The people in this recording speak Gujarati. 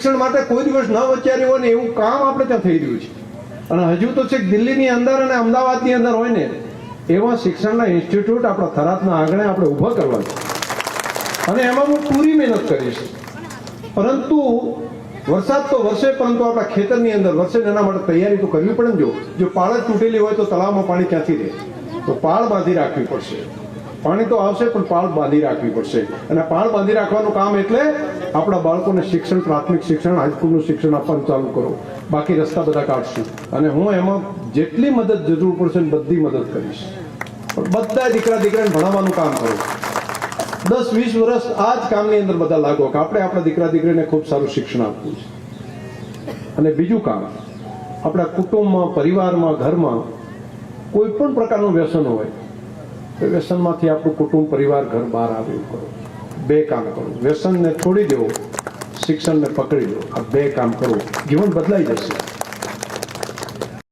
શિક્ષણ માટે કોઈ દિવસ ન વિચાર્યું હોય ને એવું કામ આપણે ત્યાં થઈ રહ્યું છે. અને હજુ તો છેક દિલ્હીની અંદર અને અમદાવાદની અંદર હોય ને એવા શિક્ષણના ઇન્સ્ટિટ્યૂટ આપણા થરાદના આંગણે આપણે ઊભા કરવા છે અને એમાં હું પૂરી મહેનત કરીશ. પરંતુ વરસાદ તો વરસે, પરંતુ આપણા ખેતરની અંદર વરસે એના માટે તૈયારી તો કરવી પડે ને. જો પાળ જ તૂટેલી હોય તો તળાવમાં પાણી ક્યાંથી રહે? તો પાળ બાંધી રાખવી પડશે. પાણી તો આવશે પણ પાળ બાંધી રાખવી પડશે. અને પાળ બાંધી રાખવાનું કામ એટલે આપણા બાળકોને શિક્ષણ, પ્રાથમિક શિક્ષણ, હાઈસ્કૂલનું શિક્ષણ આપવાનું ચાલુ કરો. બાકી રસ્તા બધા કાઢશું અને હું એમાં જેટલી મદદ જરૂર પડશે ને બધી મદદ કરીશ. પણ બધા દીકરાને ભણાવવાનું કામ કરો. 10-20 વર્ષ આ જ કામની અંદર બધા લાગો કે આપણે આપણા દીકરીને ખૂબ સારું શિક્ષણ આપવું છે. અને બીજું કામ, આપણા કુટુંબમાં, પરિવારમાં, ઘરમાં કોઈ પણ પ્રકારનું વ્યસન હોય તો વ્યસનમાંથી આપણું કુટુંબ, પરિવાર, ઘર બહાર આવે એવું કરો. 2 કામ કરો. વ્યસનને છોડી દો, શિક્ષણને પકડી લો. આ 2 કામ કરો, જીવન બદલાઈ જશે.